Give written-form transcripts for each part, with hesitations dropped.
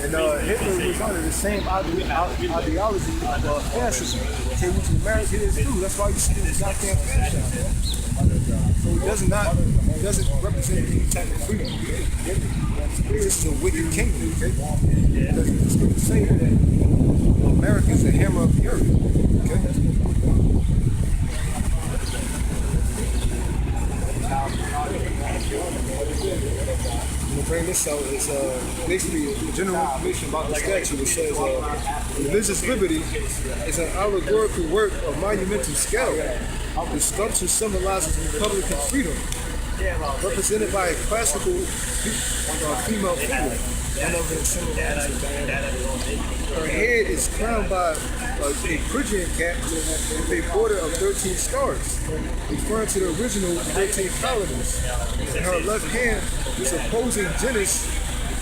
And Hitler was under the same ideology of fascism, okay, which America is too. That's why you see this goddamn fascism. So it doesn't represent any type of freedom. It's just a wicked kingdom, okay? Because it's going to say that America is the hammer of the earth, okay? I'm gonna bring this out. It's basically the general information about the statue. It says religious liberty is an allegorical work of monumental scale. The sculpture symbolizes Republican freedom, represented by a classical female figure. Her head is crowned by a Phrygian cap with a border of 13 stars, referring to the original 13 colonies. In her left hand, this opposing genus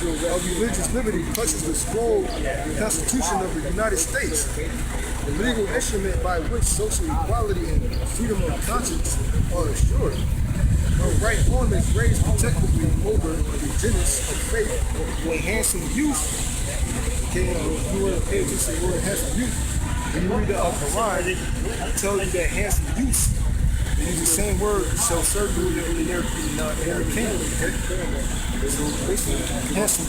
of religious liberty clutches the scroll, the Constitution of the United States, the legal instrument by which social equality and freedom of conscience are assured. Her right arm is raised protectively over the genus of faith for enhancing use. Okay, you want to pay attention to the word enhancing use. When you read the Quran, it tells you that enhancing use. They use the same word so certainly in their kingdom. Okay? So basically, enhancing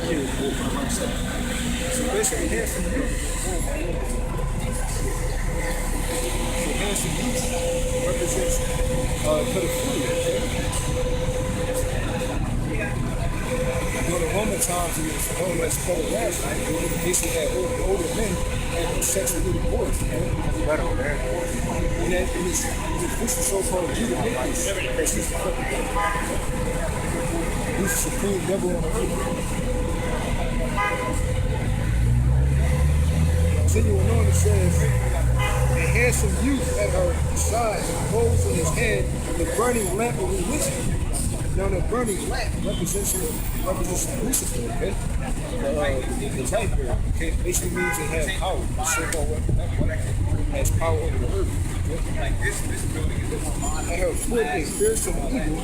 use. So basically, enhancing use. Enhancing use represents pedophilia. During the Roman times, it was known as pederasty. They basically had older men having sex with little boys. And this is so-called Judaism. He's the supreme devil on the earth. Continuing on, it says, a handsome youth at her side holds in his hand the burning lamp of religion. Now the burning lamp represents Lucifer, okay? The light bearer, okay? Basically means it has power. The so-called weapon has power over the earth. Okay? At her foot, a fearsome evil.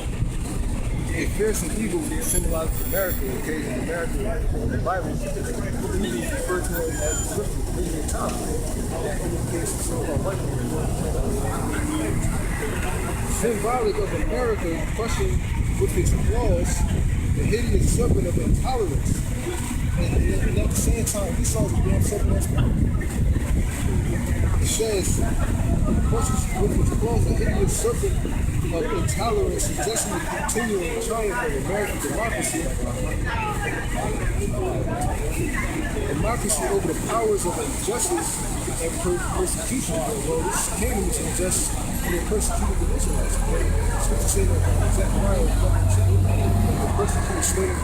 A fearsome evil symbolizes America, okay? In America, in the Bible, we refer to it as the Christian time. That indicates the so-called light bearer. Symbolic of America crushing with its claws the hideous serpent of intolerance. And at the same time, he saw the damn serpent as well. It says, crushes with its claws the hideous serpent of intolerance, suggesting the continuing triumph of American democracy. Democracy over the powers of injustice and persecution. Well, this kingdom is unjust and they persecuted the Israelites. Scripture say that Zechariah the persecuted slave.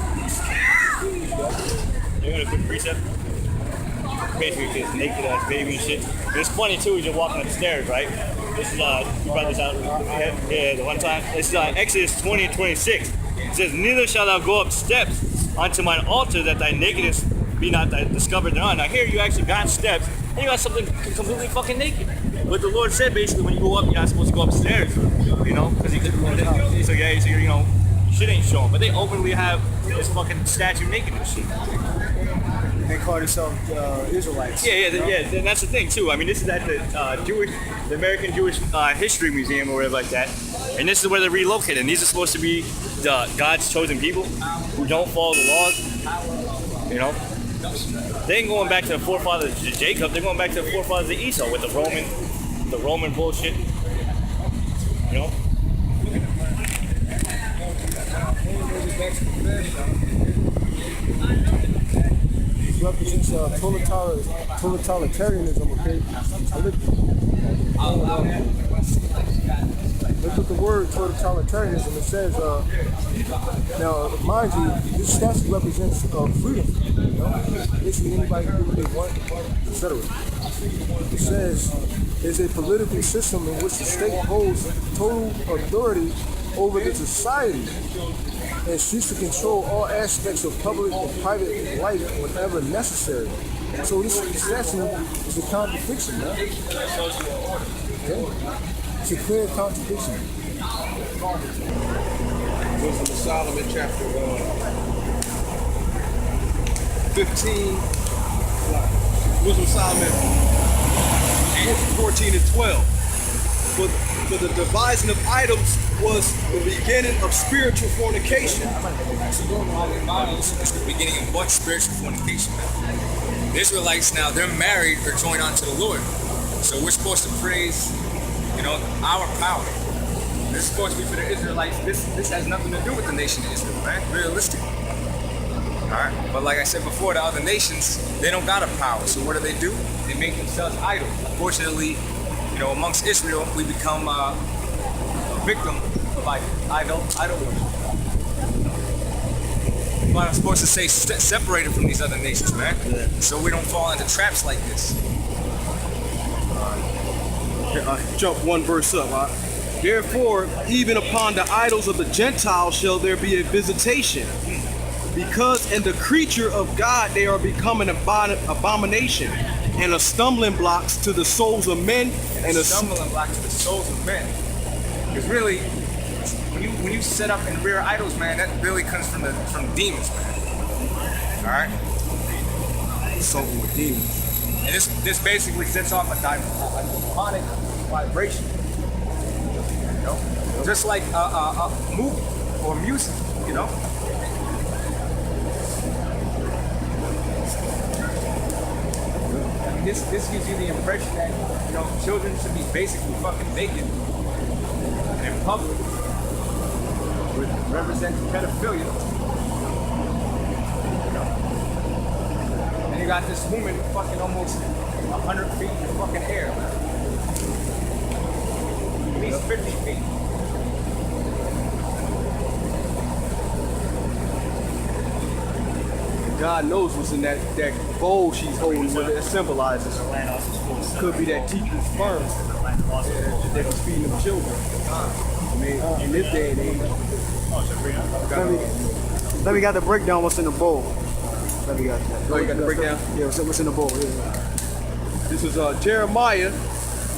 You got a quick precept? Basically, this naked ass baby and shit. It's funny too, as you're walking up the stairs, right? This is, you brought this out the one time. This is Exodus 20 and 26. It says, neither shalt thou go up steps unto mine altar that thy nakedness be not discovered thereon. Now here you actually got steps, and you got something completely fucking naked. But the Lord said basically when you go up, you're not supposed to go upstairs, you know, because so you're, you know, shit ain't showing. But they openly have this fucking statue naked and shit. They call themselves Israelites. Yeah, and that's the thing too. I mean, this is at the the American Jewish History Museum or whatever like that, and this is where they're relocated. And these are supposed to be God's chosen people who don't follow the laws. You know, they ain't going back to the forefathers of Jacob. They're going back to the forefathers of Esau with the Roman bullshit. You know. Represents totalitarianism, okay? Look at the word totalitarianism. It says, now, mind you, this statue represents freedom. You know? Basically, anybody can do what they want, etc. It says, there's a political system in which the state holds total authority over the society and seeks to control all aspects of public and private life whenever necessary. So this statue is a contradiction, man. Okay? It's a clear contradiction. Wisdom of Solomon, chapter 15, Wisdom of Solomon 14 and 12. For the devising of idols was the beginning of spiritual fornication. It's the beginning of what? Spiritual fornication. The Israelites now, they're married or joined onto the Lord. So we're supposed to praise, our power. This is supposed to be for the Israelites. This has nothing to do with the nation of Israel, man. Realistic. Alright? But like I said before, the other nations, they don't got a power. So what do? They make themselves idols. Unfortunately, amongst Israel, we become a victim of idol worship. But I'm supposed to say separated from these other nations, man. So we don't fall into traps like this. Jump one verse up. Therefore, even upon the idols of the Gentiles shall there be a visitation, because in the creature of God they are become an abomination and a stumbling blocks to the souls of men and a stumbling block to the souls of men. Because really, when you set up and rear idols, man, that really comes from demons, man. All right. Something with demons. And this basically sets off a demonic vibration. Just like a movie or music, This gives you the impression that children should be basically fucking naked in public, representing pedophilia. And you got this woman fucking almost 100 feet in the fucking air, at least 50 feet. God knows what's in that bowl she's holding, what it symbolizes. Could be that teeth and sperm that was feeding them children. In this day and age. Let me got the breakdown what's in the bowl. Let me got that. Oh, you got the breakdown? Yeah, what's in the bowl. Yeah. This is Jeremiah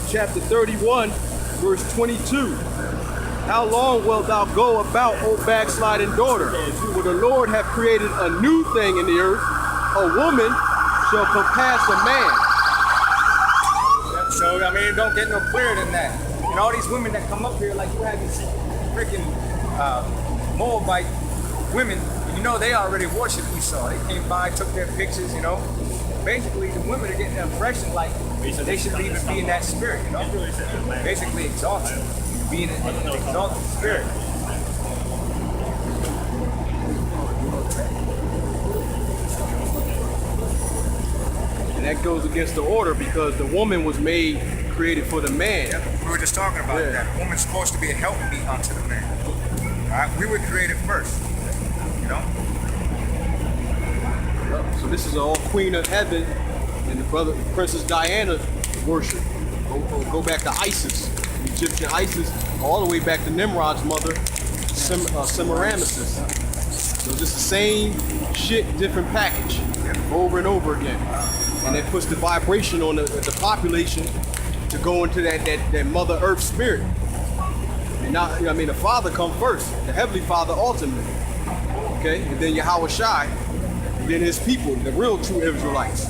chapter 31, verse 22. How long wilt thou go about, O backsliding daughter? For the Lord hath created a new thing in the earth. A woman shall compass a man. So, don't get no clearer than that. And all these women that come up here, like you had these freaking Moabite women, they already worship Esau. They came by, took their pictures, Basically, the women are getting the impression like they should even be in that spirit, Basically exalted. Being an exalted spirit. And that goes against the order because the woman was created for the man. Yeah, we were just talking about that. A woman's supposed to be a helpmeet unto the man. All right, we were created first. So this is all Queen of Heaven and the Princess Diana worship. Go back to Isis. Egyptian Isis, all the way back to Nimrod's mother, Semiramis. So just the same shit, different package, over and over again. And it puts the vibration on the population to go into that Mother Earth spirit. And now, the Father come first, the Heavenly Father ultimately. Okay, and then Yahweh Shai, and then his people, the real true Israelites,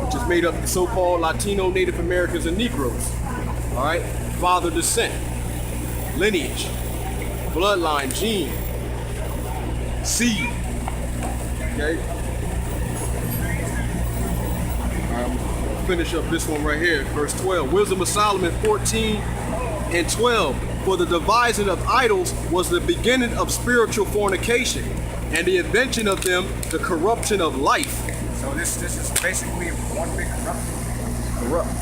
which is made up of so-called Latino, Native Americans, and Negroes. All right. Father descent, lineage, bloodline, gene, seed. Okay. Finish up this one right here, verse 12. Wisdom of Solomon 14 and 12. For the devising of idols was the beginning of spiritual fornication, and the invention of them the corruption of life. So this is basically one big corrupt.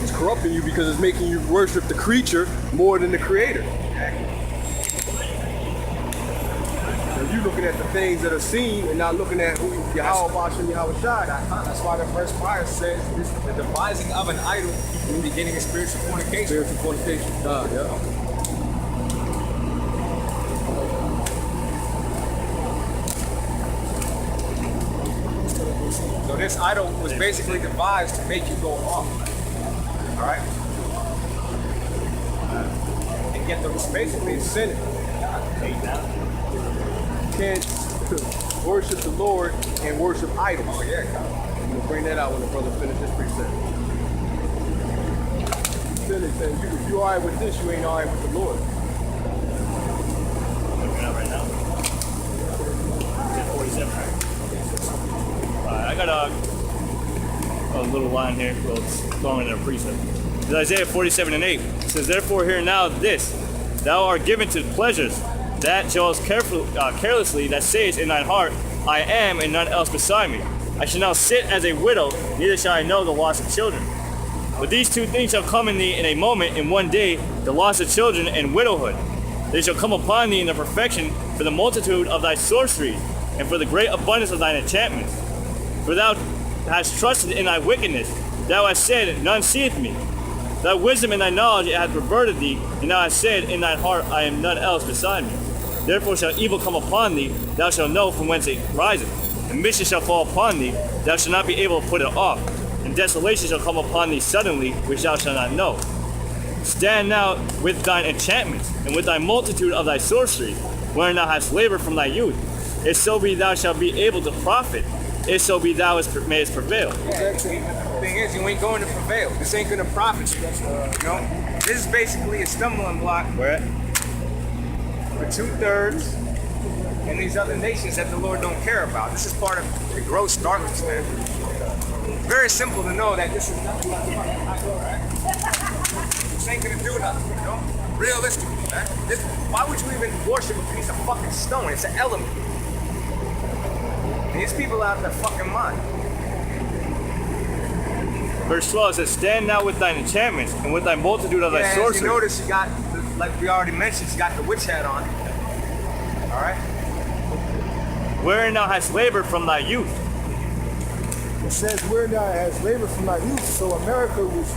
It's corrupting you because it's making you worship the creature more than the creator. So you're looking at the things that are seen and not looking at who Yahweh Bash and Yahweh Shai. That's why the verse prior says the devising of an idol in the beginning of spiritual fornication. Spiritual fornication. Yeah. So this idol was basically devised to make you go off. All right, and get the basically sin. Can't worship the Lord and worship idols. Oh yeah, God. We'll bring that out when the brother finish this precept. Finish, and if you all right with this, you ain't all right with the Lord. Looking at right now. 47. I got a little line here. Well, it's going in a precept. It's Isaiah 47:8. It says, "Therefore hear now this, thou art given to pleasures, that dwellest carelessly, that sayest in thine heart, I am, and none else beside me. I shall now sit as a widow, neither shall I know the loss of children. But these two things shall come in thee in a moment, in one day, the loss of children and widowhood. They shall come upon thee in the perfection for the multitude of thy sorceries, and for the great abundance of thine enchantments. For thou hast trusted in thy wickedness, thou hast said, none seeth me. Thy wisdom and thy knowledge hath perverted thee, and thou hast said in thine heart, I am none else beside me. Therefore shall evil come upon thee, thou shalt know from whence it riseth. And mischief shall fall upon thee, thou shalt not be able to put it off. And desolation shall come upon thee suddenly, which thou shalt not know. Stand now with thine enchantments, and with thy multitude of thy sorceries, wherein thou hast labored from thy youth. If so be thou shalt be able to profit, if so be thou mayest prevail." Yeah, the thing is, you ain't going to prevail. This ain't going to profit you. You know, this is basically a stumbling block Where? for 2/3 and these other nations that the Lord don't care about. This is part of the gross darkness, man. Very simple to know that this is nothing but this ain't gonna do nothing, you know? Realistically, man. Why would you even worship a piece of fucking stone? It's an element. And these people out of their fucking mind. Verse 12 says, "Stand now with thine enchantments, and with thy multitude of thy As sorceries." you notice, you got, like we already mentioned, you got the witch hat on. All right? "Wherein thou hast labored from thy youth." It says where thou has labored from thy youth. So America was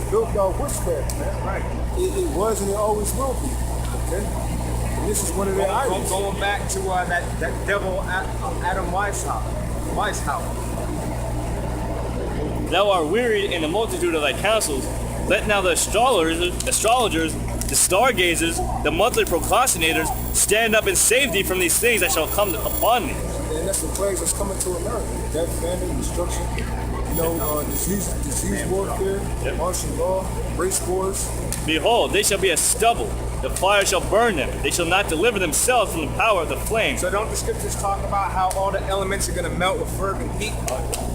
built on witchcraft, man. Right. It was and it always will be. Okay? And this is one of their idols. Going back to that devil Adam Weishaupt. "Thou art wearied in the multitude of thy counsels. Let now the astrologers, the stargazers, the monthly procrastinators stand up and save thee from these things that shall come upon thee." And that's the plagues that's coming to America. Death, famine, destruction, disease warfare, martial law, race wars. "Behold, they shall be as stubble. The fire shall burn them. They shall not deliver themselves from the power of the flame." So don't the scriptures talk about how all the elements are going to melt with fervent heat?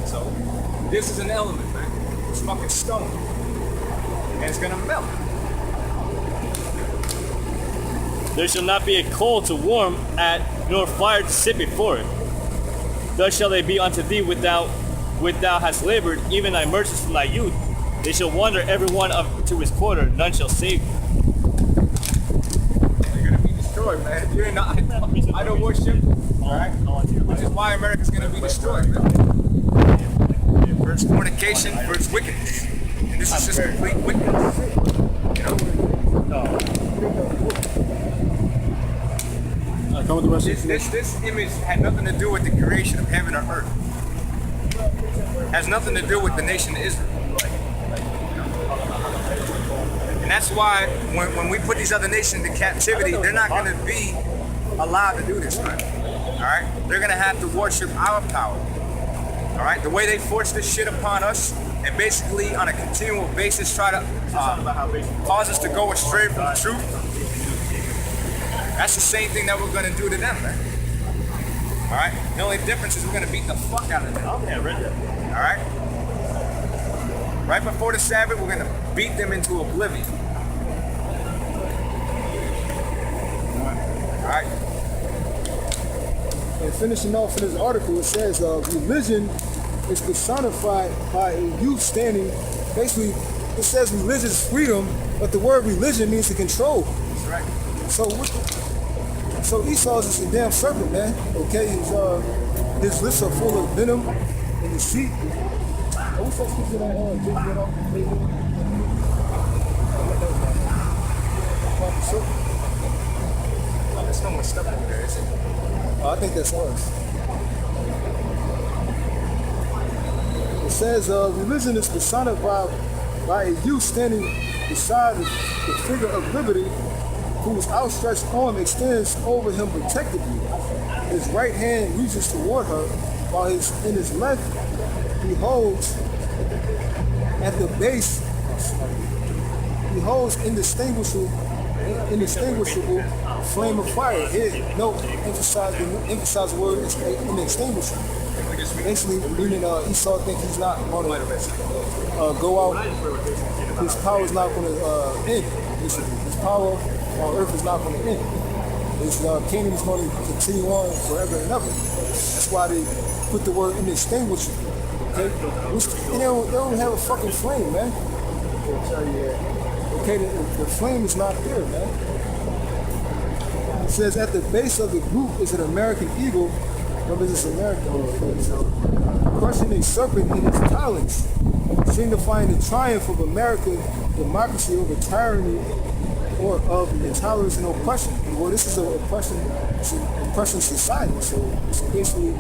So this is an element, man. It's fucking stone. And it's going to melt. "There shall not be a coal to warm at, nor fire to sit before it. Thus shall they be unto thee with thou hast labored, even thy merchants from thy youth. They shall wander every one to his quarter, none shall save thee." You're going to be destroyed, man. If you're not idol worship, alright? Which is why America's going to be destroyed, man. First fornication, first wickedness. And this is just complete wickedness. You know? Come with the rest of This image had nothing to do with the creation of heaven or earth. Has nothing to do with the nation of Israel. And that's why when we put these other nations into captivity, they're not going to be allowed to do this, man. All right? They're going to have to worship our power. All right? The way they force this shit upon us and basically on a continual basis try to cause us to go astray from the truth. That's the same thing that we're going to do to them, man. All right? The only difference is we're going to beat the fuck out of them. I read that. All right? Right before the Sabbath, we're going to beat them into oblivion. All right? And finishing off in this article, it says religion is personified by a youth standing. Basically, it says religion is freedom, but the word religion means to control. That's right. So Esau's just a damn serpent, man. Okay, his lips are full of venom and deceit. What's that scripture that There's so much stuff over there, isn't it? I think that's ours. It says religion is personified by a youth standing beside the figure of liberty, whose outstretched arm extends over him protectively. His right hand reaches toward her, while in his left he holds at the base, he holds indistinguishable flame of fire. Here, note, emphasize the word is inextinguishable. Basically, meaning Esau thinks he's not going to go out. His power is not going to end. Basically, his power on earth is not going to end. His kingdom is going to continue on forever and ever. That's why they put the word inextinguishable. Okay, they don't have a fucking flame, man. Okay, the flame is not there, man. It says at the base of the group is an American eagle. Represents America, crushing a serpent in its talons, signifying the triumph of American democracy over tyranny or of intolerance and oppression. Well, this is an oppression society, so it's basically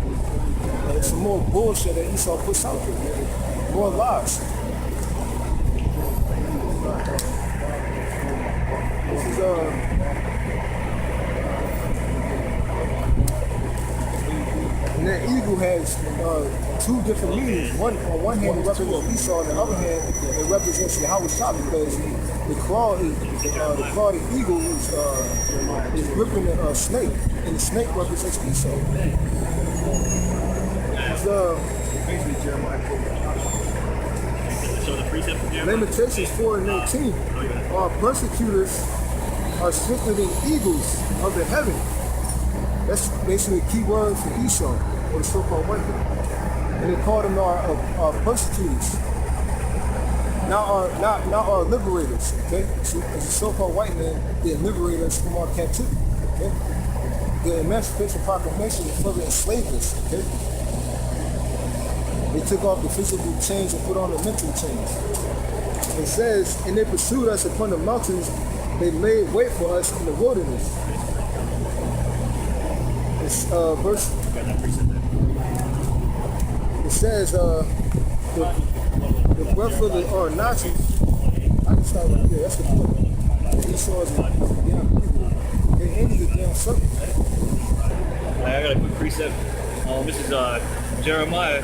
some more bullshit that Esau puts out there, more lies. This is and that eagle has two different meanings. On one hand, it represents Esau, on the other hand, it represents Yahweh Shah, because the claw of the eagle is gripping a snake, and the snake represents Esau. It's Lamentations 4:18. Our persecutors are swifter than eagles of the heaven. That's basically a key word for Esau, or the so-called white man. And they call them our persecutors. Not our liberators, okay? So, as a so-called white man, they liberate us from our captivity, okay? The Emancipation Proclamation further enslaved us, okay? They took off the physical chains and put on the mental chains. It says, and they pursued us upon the mountains, they laid wait for us in the wilderness. It's verse. It says the breath of the Nazis. I can start right here. That's the point. Esau is a damn evil. They ended the damn serpent. I got a quick precept. This is Jeremiah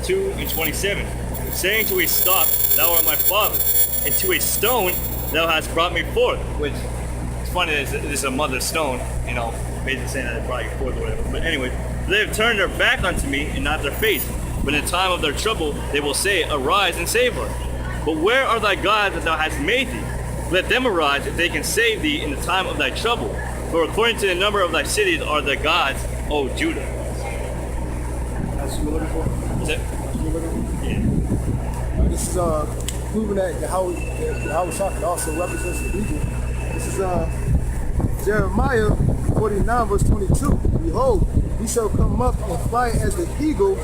2:27, saying to a stop, thou art my father, and to a stone, thou hast brought me forth. Which, it's funny that this is a mother stone, you know, basically saying that they brought you forth or whatever. But anyway, they have turned their back unto me and not their face. But in the time of their trouble, they will say, arise and save us. But where are thy gods that thou hast made thee? Let them arise if they can save thee in the time of thy trouble. For according to the number of thy cities are the gods, O Judah. That's what you're looking for? Is it? That's what you're looking for? Yeah. This is proving that the Yahweh Shah also represents the eagle. This is Jeremiah 49 verse 22. Behold, he shall come up and fly as the eagle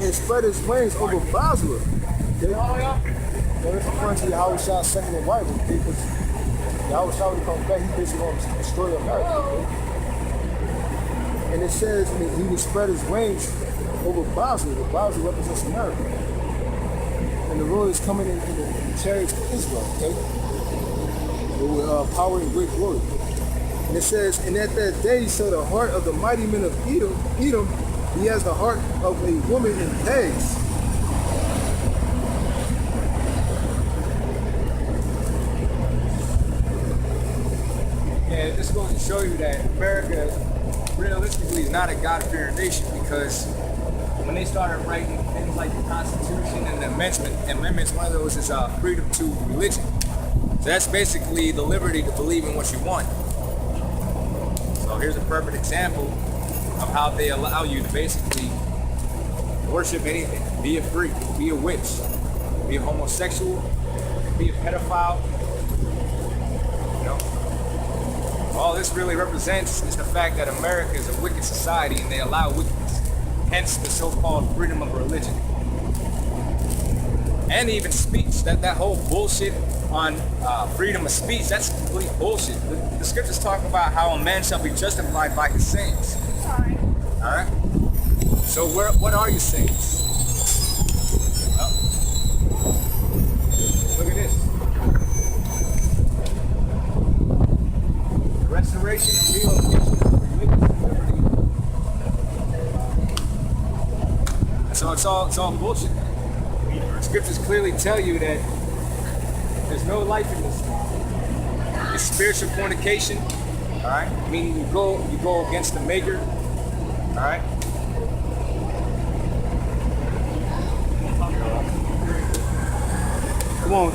and spread his wings over Basra. Okay? That is referring to Yahweh Shah's second arrival. Because Yahweh Shah, when he comes back, he's basically going to destroy America. Okay? And it says he will spread his wings over Basra. The Basra represents America. And the Lord is coming in the chariots to Israel. Okay? With power and great glory. And it says, and at that day shall the heart of the mighty men of Edom be as the heart of a woman in pegs. And this goes to show you that America realistically is not a God-fearing nation, because when they started writing things like the Constitution and the amendments, one of those is freedom to religion. So that's basically the liberty to believe in what you want. So here's a perfect example of how they allow you to basically worship anything. Be a freak, be a witch, be a homosexual, be a pedophile. You know? All this really represents is the fact that America is a wicked society and they allow wickedness. Hence the so-called freedom of religion. And even speech, that whole bullshit on freedom of speech, that's complete bullshit. The scriptures talk about how a man shall be justified by his sayings. Sorry. All right. So what are your sayings? Well, look at this. restoration and relocation of religious liberty. So it's all bullshit. The scriptures clearly tell you that there's no life in this thing. It's spiritual fornication, all right? Meaning you go against the maker, all right? Come on.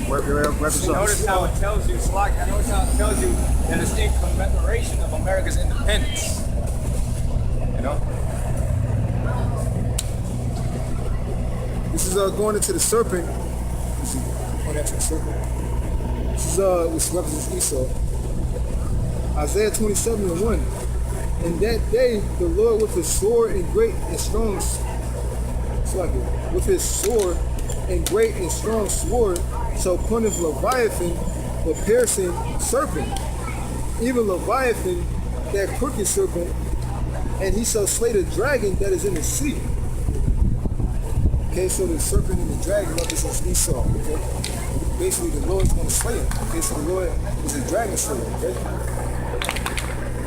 Notice how it tells you, notice how it tells you that it's in commemoration of America's independence. You know? This is going into the serpent. Going after the serpent. This represents Esau. Isaiah 27:1. In that day, the Lord with his sword and great and strong, with his sword and great and strong sword, shall punish Leviathan, the piercing serpent, even Leviathan, that crooked serpent, and he shall slay the dragon that is in the sea. Okay, so the serpent and the dragon represents Esau. Okay, basically the Lord is going to slay him. Okay, so the Lord is a dragon slayer. Okay,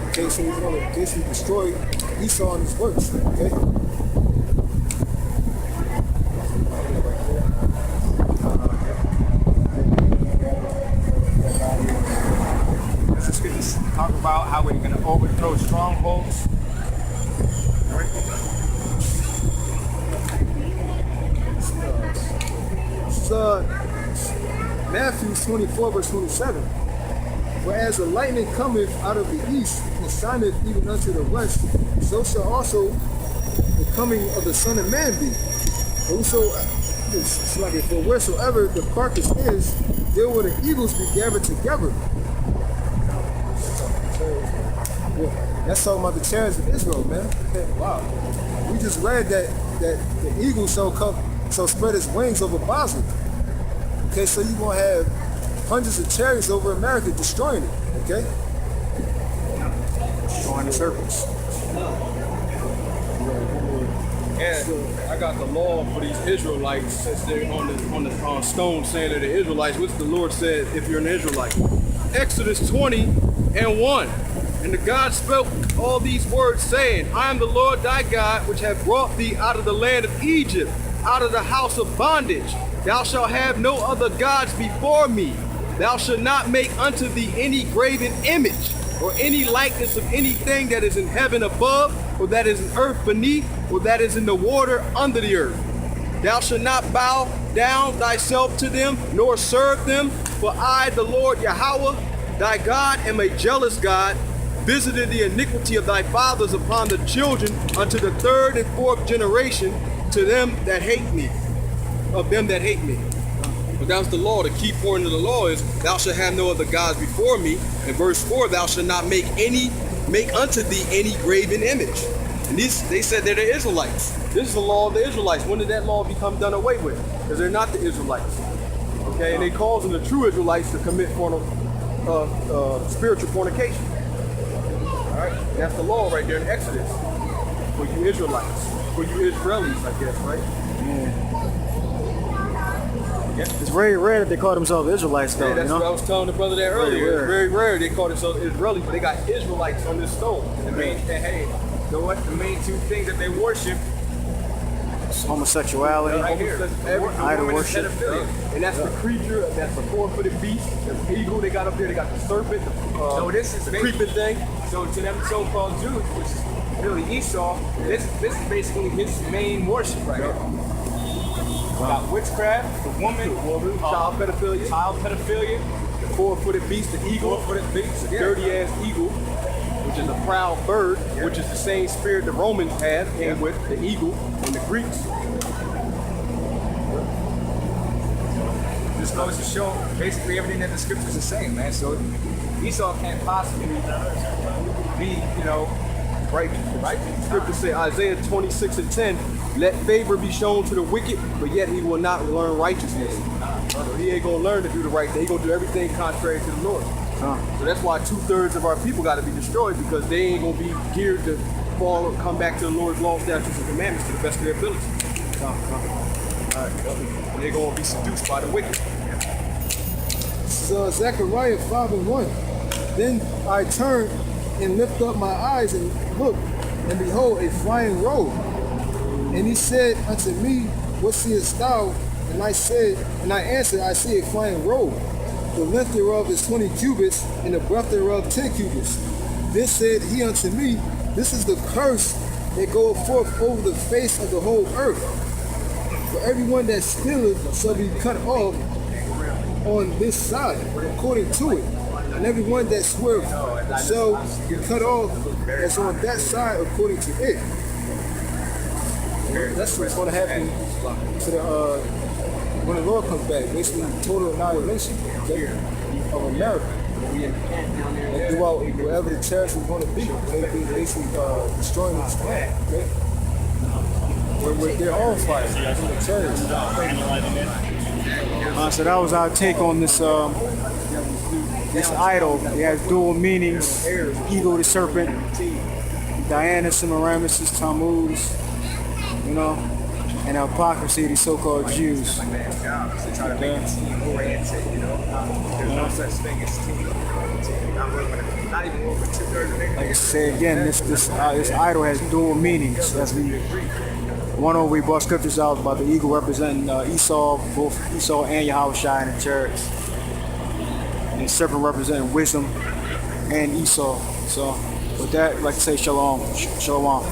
okay, so he's going to basically destroy Esau and his works. Okay. Let's get this talk about how we're going to overthrow strongholds. All right. Matthew 24:27. For as the lightning cometh out of the east and shineth even unto the west, so shall also the coming of the Son of Man be. For wheresoever the carcass is, there will the eagles be gathered together. Yeah, that's talking about the chariots of Israel, man. Wow. We just read that the eagle shall spread its wings over Basel. Okay, so you're going to have hundreds of chariots over America destroying it, okay? Destroying the serpents. Yeah, I got the law for these Israelites since they're on the stone saying they're the Israelites, which the Lord said if you're an Israelite. Exodus 20:1. And the God spoke all these words, saying, I am the Lord thy God, which have brought thee out of the land of Egypt, out of the house of bondage. Thou shalt have no other gods before me. Thou shalt not make unto thee any graven image, or any likeness of anything that is in heaven above, or that is in earth beneath, or that is in the water under the earth. Thou shalt not bow down thyself to them, nor serve them, for I, the Lord Yahweh, thy God, am a jealous God, visited the iniquity of thy fathers upon the children unto the third and fourth generation to them that hate me, of them that hate me. But that was the law. The key point of the law is thou shalt have no other gods before me. In verse 4, thou shalt not make unto thee any graven image. And they said they're the Israelites. This is the law of the Israelites. When did that law become done away with? Because they're not the Israelites. Okay, and they causing the true Israelites to commit spiritual fornication. All right, and that's the law right there in Exodus for you Israelites, for you Israelis, I guess, right? Yeah. It's very rare that they call themselves Israelites, though. Yeah, that's what I was telling the brother there earlier. It's very rare they call themselves Israelis, but they got Israelites on this stone. The main two things that they worship, homosexuality, idol worship, and that's the creature, that's the four-footed beast, the eagle they got up there, they got the serpent, so this is the creeping thing. So to them so-called Jews, which is really Esau, this is basically his main worship right here. Got witchcraft, the woman, child pedophilia, the four-footed beast, the eagle, the dirty-ass eagle, which is a proud bird, which is the same spirit the Romans had, came with the eagle and the Greeks. This goes to show basically everything that the scriptures are saying, man. So Esau can't possibly be, right? Scripture say Isaiah 26:10, let favor be shown to the wicked, but yet he will not learn righteousness. So he ain't gonna learn to do the right thing. He gonna do everything contrary to the Lord. So that's why 2/3 of our people got to be destroyed, because they ain't gonna be geared to come back to the Lord's law, statutes, and commandments to the best of their ability. And they're gonna be seduced by the wicked. This is Zechariah 5:1. Then I turned and lifted up my eyes and looked, and behold, a flying robe. And he said unto me, what seest thou? And I answered, I see a flying robe. The length thereof is 20 cubits, and the breadth thereof 10 cubits. Then said he unto me, this is the curse that goeth forth over the face of the whole earth. For everyone that stealeth shall be cut off on this side, according to it. And everyone that sweareth shall be cut off as on that side, according to it. That's what's going to happen to the when the Lord comes back. Basically, total annihilation, okay, of America. And throughout wherever the terrorists are going to be, they'll be basically destroying this planet. Okay, they're all fighting the terrorists. So that was our take on this this idol. It has dual meanings: eagle, the serpent; Diana, Semiramis, is Tammuz. You know, and the hypocrisy of these so-called Jews. They try to make a team oriented, you know. There's no such thing as team. Not even over 2/3 of Like I say again, this idol has dual meanings. As we brought scriptures out about the eagle representing Esau, both Esau and Yahushua and the chariots, and the serpent representing wisdom and Esau. So with that, I'd like to say shalom. Shalom.